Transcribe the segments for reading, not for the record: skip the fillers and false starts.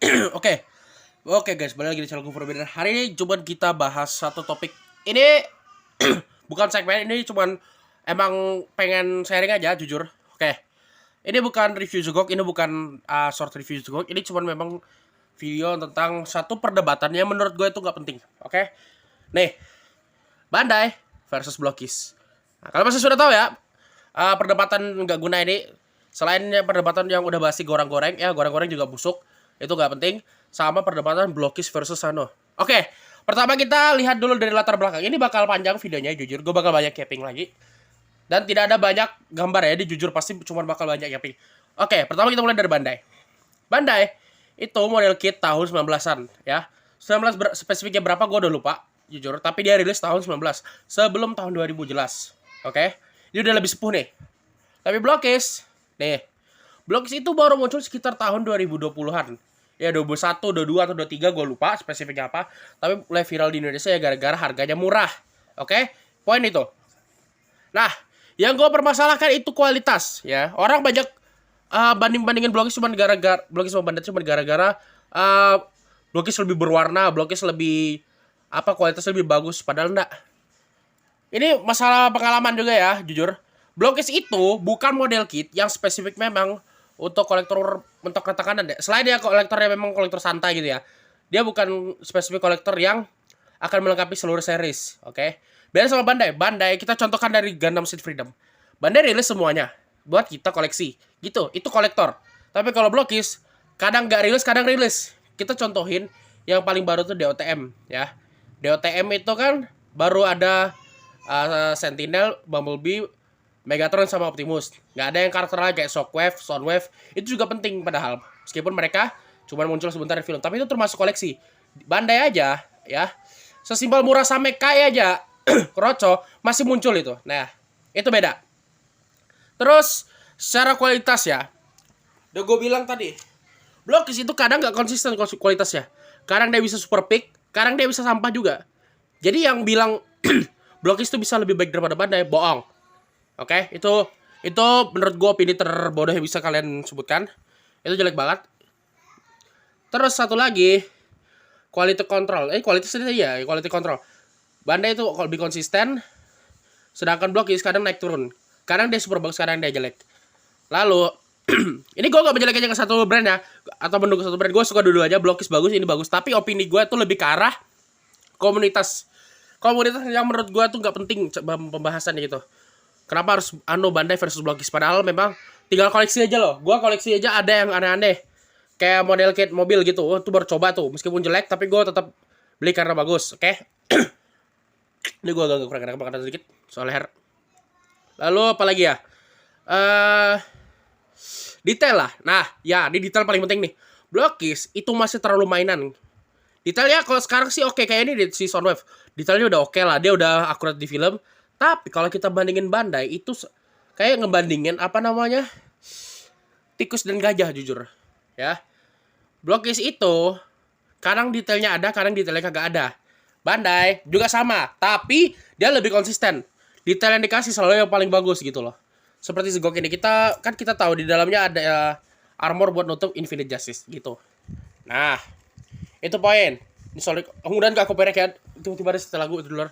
Oke, oke guys, balik lagi di channel Gufur Bener. Hari ini cuman kita bahas satu topik. Ini bukan segmen, ini cuman emang pengen sharing aja, jujur. Oke, ini bukan review Zugok, ini bukan short review Zugok. Ini cuman memang video tentang satu perdebatan yang menurut gue itu nggak penting. Oke, nih Bandai versus Blokis. Nah, kalau masih sudah tahu ya, perdebatan nggak guna ini, selain perdebatan yang udah basi goreng-goreng, ya goreng-goreng juga busuk, itu nggak penting, sama perdebatan Blokis versus Sano. Oke, pertama kita lihat dulu dari latar belakang. Ini bakal panjang videonya, jujur, gue bakal banyak capping lagi. Dan tidak ada banyak gambar ya, ini jujur pasti cuma bakal banyak capping. Oke, pertama kita mulai dari Bandai. Bandai itu model kit tahun 19-an ya. 19 spesifiknya berapa gue udah lupa, jujur, tapi dia rilis tahun 19 sebelum tahun 2000 jelas. Oke, dia udah lebih sepuh nih. Tapi Blokis nih, Blokis itu baru muncul sekitar tahun 2020-an. Ya 21, 22 atau 23 gue lupa spesifiknya apa. Tapi mulai viral di Indonesia ya gara-gara harganya murah. Oke, poin itu. Nah, yang gue permasalahkan itu kualitas ya. Orang banyak banding-bandingin Blokis cuma gara-gara Blokis sama Bandai cuma gara-gara Blokis lebih berwarna, Blokis lebih kualitasnya lebih bagus, padahal enggak. Ini masalah pengalaman juga ya, jujur. Blokis itu bukan model kit yang spesifik memang untuk kolektor mentok retakan deh. Selain dia kolektornya memang kolektor santai gitu ya. Dia bukan spesifik kolektor yang akan melengkapi seluruh series, oke? Beda sama Bandai. Bandai kita contohkan dari Gundam Seed Freedom. Bandai rilis semuanya buat kita koleksi. Gitu, itu kolektor. Tapi kalau Blokis kadang nggak rilis, kadang rilis. Kita contohin yang paling baru tuh DOTM ya. DOTM itu kan baru ada Sentinel, Bumblebee, Megatron sama Optimus. Nggak ada yang karakter lain kayak Shockwave, Soundwave. Itu juga penting padahal. Meskipun mereka cuma muncul sebentar di film, tapi itu termasuk koleksi. Bandai aja ya. Sesimpel Murasame Kai aja Kroco masih muncul itu. Nah, itu beda. Terus secara kualitas ya. Udah gue bilang tadi, Blokis itu kadang nggak konsisten kualitasnya. Kadang dia bisa super peak, kadang dia bisa sampah juga. Jadi yang bilang Blokis itu bisa lebih baik daripada Bandai, bohong. Oke, itu menurut gue opini terbodoh yang bisa kalian sebutkan. Itu jelek banget. Terus satu lagi, quality control. Kualitas ini ya, quality control. Bandai itu lebih konsisten, sedangkan Blokis kadang naik turun. Kadang dia super bagus, kadang dia jelek. Lalu ini gue gak menjelekin ke satu brand ya, atau mendukung satu brand. Gue suka dulu aja, Blokis bagus, ini bagus. Tapi opini gue tuh lebih ke arah komunitas yang menurut gue tuh gak penting pembahasannya gitu. Kenapa harus Bandai versus Blokis? Padahal memang tinggal koleksi aja loh. Gue koleksi aja ada yang aneh-aneh, kayak model kit mobil gitu. Tuh baru coba tuh, meskipun jelek tapi gue tetap beli karena bagus. Oke. Ini gue agak kurang enak makan sedikit soal hair. Lalu apa lagi ya? Detail lah. Nah, ya, ini detail paling penting nih. Blokis itu masih terlalu mainan. Detailnya kalau sekarang sih oke, kayak ini si Soundwave. Detailnya udah oke lah, dia udah akurat di film. Tapi kalau kita bandingin Bandai itu kayak ngebandingin tikus dan gajah, jujur. Ya. Blokis itu kadang detailnya ada, kadang detailnya kagak ada. Bandai juga sama, tapi dia lebih konsisten. Detail yang dikasih selalu yang paling bagus gitu loh. Seperti Zugok ini, kita tahu di dalamnya ada armor buat nutup Infinite Justice gitu. Nah, itu poin. Ini soal kemudian gak copyright ya, tiba-tiba ada setelah lagu itu dulu.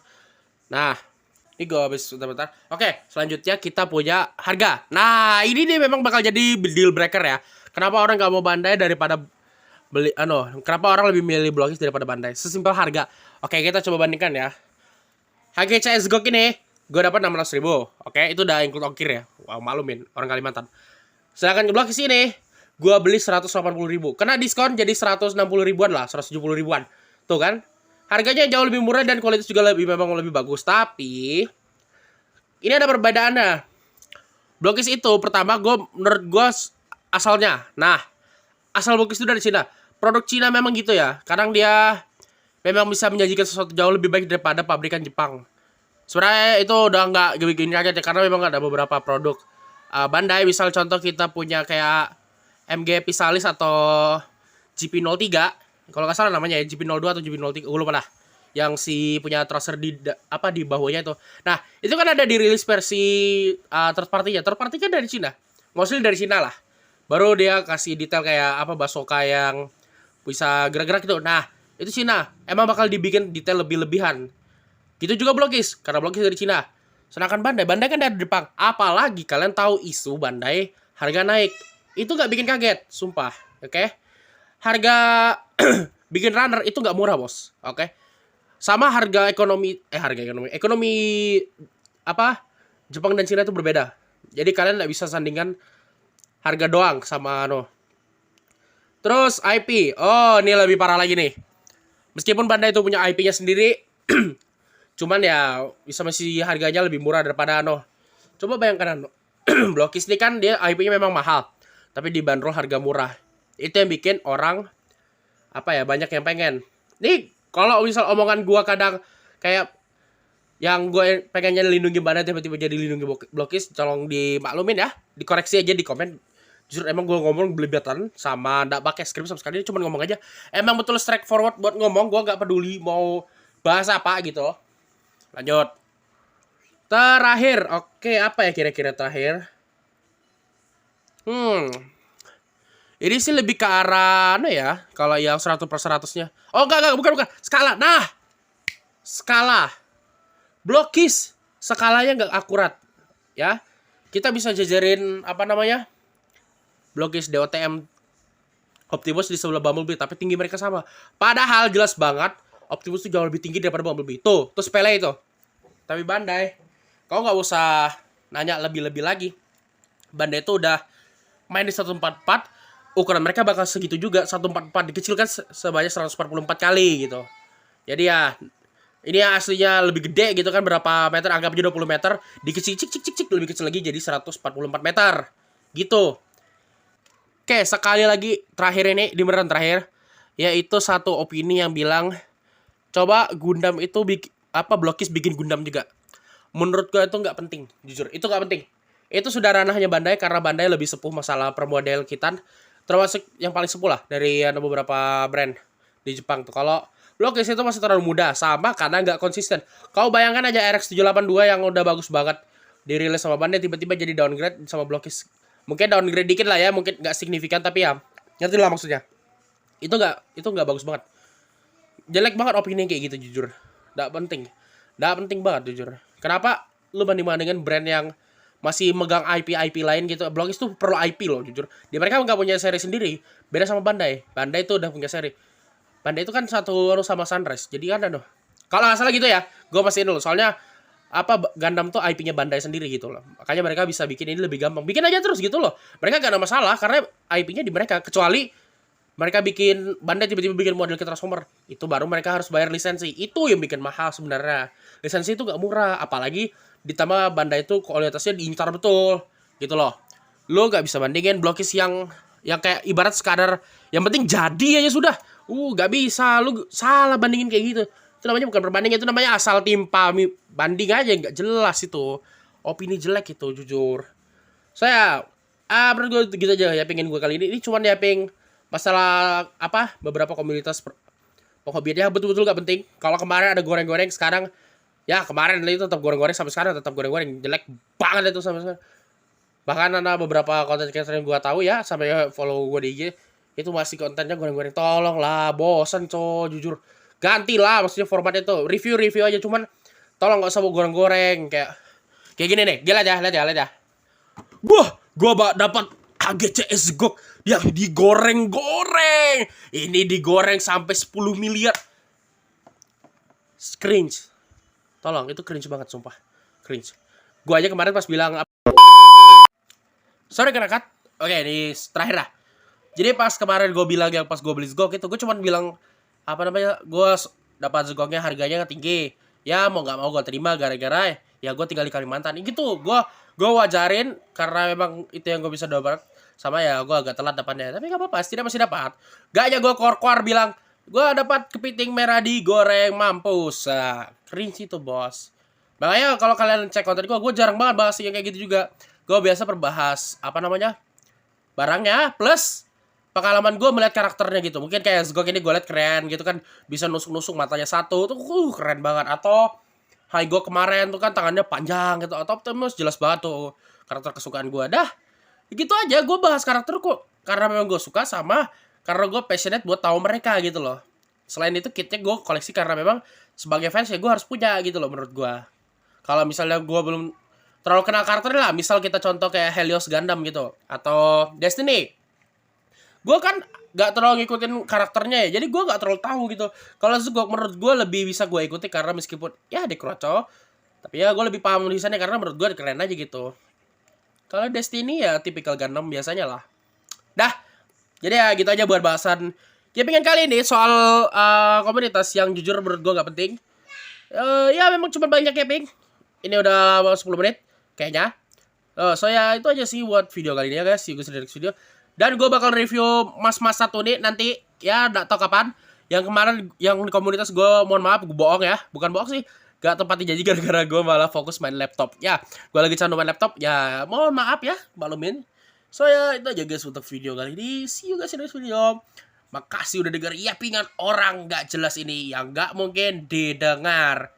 Nah, ini gue habis bentar. Oke, selanjutnya kita punya harga. Nah, ini nih memang bakal jadi deal breaker ya. Kenapa orang gak mau Bandai daripada beli kenapa orang lebih milih Blokis daripada Bandai? Sesimpel harga. Oke, kita coba bandingkan ya. Harga CS Zugok ini gue dapat 600.000. Oke, itu udah include ongkir ya. Wow, maklumin orang Kalimantan. Sedangkan Blokis ini gue beli 180.000. Kena diskon jadi 160 ribuan lah, 170 ribuan. Tuh kan? Harganya jauh lebih murah dan kualitas juga memang lebih bagus. Tapi ini ada perbedaannya. Blokis itu pertama menurut gue asalnya. Nah, asal Blokis itu dari Cina. Produk Cina memang gitu ya. Kadang dia memang bisa menjanjikan sesuatu jauh lebih baik daripada pabrikan Jepang. Sebenarnya itu udah nggak gini aja ya, karena memang ada beberapa produk Bandai. Misal contoh kita punya kayak MG Pisalis atau GP03. Kalau nggak salah namanya ya GP02 atau GP03, gue lupa lah. Yang si punya tracer di bawahnya itu. Nah, itu kan ada dirilis versi third party-nya. Third party kan dari Cina. Mostly dari Cina lah. Baru dia kasih detail kayak Bazooka yang bisa gerak-gerak gitu. Nah, itu Cina. Emang bakal dibikin detail lebih-lebihan. Gitu juga Blokis, karena Blokis dari Cina. Sedangkan Bandai kan dari Jepang. Apalagi kalian tahu isu Bandai harga naik. Itu nggak bikin kaget, sumpah. Oke? Harga bikin runner itu nggak murah, bos. Oke? Sama harga ekonomi apa? Jepang dan Cina itu berbeda. Jadi kalian nggak bisa sandingkan harga doang sama Terus IP. Oh, ini lebih parah lagi nih. Meskipun Bandai itu punya IP-nya sendiri, cuman ya bisa masih harganya lebih murah daripada Coba bayangkan Blokis ini kan dia IP-nya memang mahal, tapi dibanderol harga murah. Itu yang bikin orang banyak yang pengen. Nih, kalau misal omongan gua kadang kayak yang gue pengennya lindungi Bandai tiba-tiba jadi lindungi Blokis, tolong dimaklumin ya, dikoreksi aja di komen. Jujur emang gue ngomong belibatan sama ndak pakai skrip sama sekali, cuma ngomong aja. Emang betul straightforward buat ngomong, gue gak peduli mau bahas apa gitu. Lanjut. Terakhir, oke, apa ya kira-kira terakhir? Ini sih lebih ke arah ya, kalau yang 100/100-nya. Oh enggak, bukan. Skala. Nah, skala. Blokis, skalanya nggak akurat. Ya, kita bisa jajarin Blokis DOTM Optimus di sebelah Bumblebee, tapi tinggi mereka sama. Padahal jelas banget Optimus itu jauh lebih tinggi daripada Bumblebee. Tuh sepele itu. Tapi Bandai, kau nggak usah nanya lebih-lebih lagi. Bandai itu udah main di 144, ukuran mereka bakal segitu juga. 144 dikecilkan sebanyak 144 kali gitu. Jadi ya, ini aslinya lebih gede gitu kan, berapa meter, anggap aja 20 meter, dikecil cik lebih kecil lagi jadi 144 meter. Gitu. Oke, sekali lagi terakhir ini, di beneran terakhir, yaitu satu opini yang bilang coba Gundam itu Blokis bikin Gundam juga. Menurut gue itu nggak penting, jujur. Itu nggak penting. Itu sudah ranahnya Bandai, karena Bandai lebih sepuh masalah permodel kitan. Termasuk yang paling sepuh lah dari beberapa brand di Jepang tuh. Kalau Blokis itu masih terlalu muda, sama karena nggak konsisten. Kau bayangkan aja RX-782 yang udah bagus banget dirilis sama Bandai, tiba-tiba jadi downgrade sama Blokis. Mungkin downgrade dikit lah ya, mungkin nggak signifikan, tapi ya ngerti lah maksudnya. Itu nggak bagus banget. Jelek banget opini kayak gitu, jujur. Nggak penting banget, jujur. Kenapa lu banding-bandingin brand yang masih megang IP lain gitu? Blokis tuh perlu IP loh, jujur. Di mereka nggak punya seri sendiri, beda sama Bandai. Bandai tuh udah punya seri. Bandai itu kan satu sama Sunrise, jadi kan kalau nggak salah gitu ya, gue pastiin dulu. Soalnya Gundam tuh IP-nya Bandai sendiri gitu loh. Makanya mereka bisa bikin ini lebih gampang. Bikin aja terus gitu loh. Mereka gak ada masalah karena IP-nya di mereka. Kecuali mereka bikin Bandai tiba-tiba bikin model ke Transformer. Itu baru mereka harus bayar lisensi. Itu yang bikin mahal sebenarnya. Lisensi itu gak murah. Apalagi ditambah Bandai itu kualitasnya diincar betul. Gitu loh. Lo gak bisa bandingin Blokis yang kayak ibarat sekadar yang penting jadi aja sudah. Gak bisa. Lu salah bandingin kayak gitu. Itu namanya bukan perbandingan, itu namanya asal timpa banding aja, nggak jelas itu. Opini jelek itu, jujur. Saya menurut gue gitu aja ya pengen gue kali ini. Ini cuma ya masalah beberapa komunitas penghobiannya betul-betul gak penting. Kalau kemarin ada goreng-goreng, sekarang ya kemarin itu tetap goreng-goreng, sampai sekarang tetap goreng-goreng. Jelek banget itu sampai sekarang. Bahkan ada beberapa konten creator yang gue tahu ya, sampai follow gue di IG, itu masih kontennya goreng-goreng. Tolong lah, bosan jujur. Gantilah maksudnya formatnya tuh. Review aja, cuman tolong gak usah goreng-goreng kayak gini nih. Lihat ya. Gua dapat AGCS GOG yang digoreng-goreng. Ini digoreng sampai 10 miliar. Cringe. Tolong, itu cringe banget sumpah. Cringe. Gua aja kemarin pas bilang sorry kena cut. Oke, ini terakhir lah. Jadi pas kemarin gue bilang yang pas gue beli GOG itu, gue cuman bilang gue dapat Zgongnya harganya tinggi. Ya mau nggak mau gue terima, gara-gara ya gue tinggal di Kalimantan. Gitu, gue wajarin karena memang itu yang gue bisa dapat. Sama ya gue agak telat dapatnya, tapi nggak apa-apa, setidaknya masih dapat. Gak aja gue kor bilang gue dapat kepiting merah digoreng, mampus. Cringe itu bos. Makanya kalau kalian cek konten gue jarang banget bahas yang kayak gitu juga. Gue biasa perbahas barangnya plus pengalaman gue melihat karakternya gitu. Mungkin kayak Zgong ini gue liat keren gitu kan, bisa nusuk-nusuk matanya satu tuh keren banget. Atau Haigo kemarin tuh kan tangannya panjang gitu. Atau Optimus jelas banget tuh karakter kesukaan gue. Dah gitu aja gue bahas karakter kok, karena memang gue suka sama karena gue passionate buat tahu mereka gitu loh. Selain itu kitnya gue koleksi karena memang sebagai fans ya gue harus punya gitu loh menurut gue. Kalau misalnya gue belum terlalu kenal karakternya lah, misal kita contoh kayak Helios Gundam gitu atau Destiny, gue kan gak terlalu ngikutin karakternya ya, jadi gue gak terlalu tahu gitu. Kalau Zugok menurut gue lebih bisa gue ikuti karena meskipun ya dikroco, tapi ya gue lebih paham tulisannya karena menurut gue keren aja gitu. Kalau Destiny ya tipikal Gundam biasanya lah. Dah, jadi ya gitu aja buat bahasan gaming kali ini soal komunitas yang jujur menurut gue gak penting. Ya memang cuma banyak gaming. Ini udah 10 menit kayaknya. So ya itu aja sih buat video kali ini ya guys. See you guys in the next video. Dan gue bakal review mas-mas satu nih nanti ya gak tau kapan. Yang kemarin yang di komunitas gue mohon maaf gue bohong ya. Bukan bohong sih. Gak tepat janji gara-gara gue malah fokus main laptop. Ya gue lagi candu main laptop. Ya mohon maaf ya maklumin. So ya itu aja guys untuk video kali ini. See you guys in the next video. Makasih udah denger yapingan orang gak jelas ini yang gak mungkin didengar.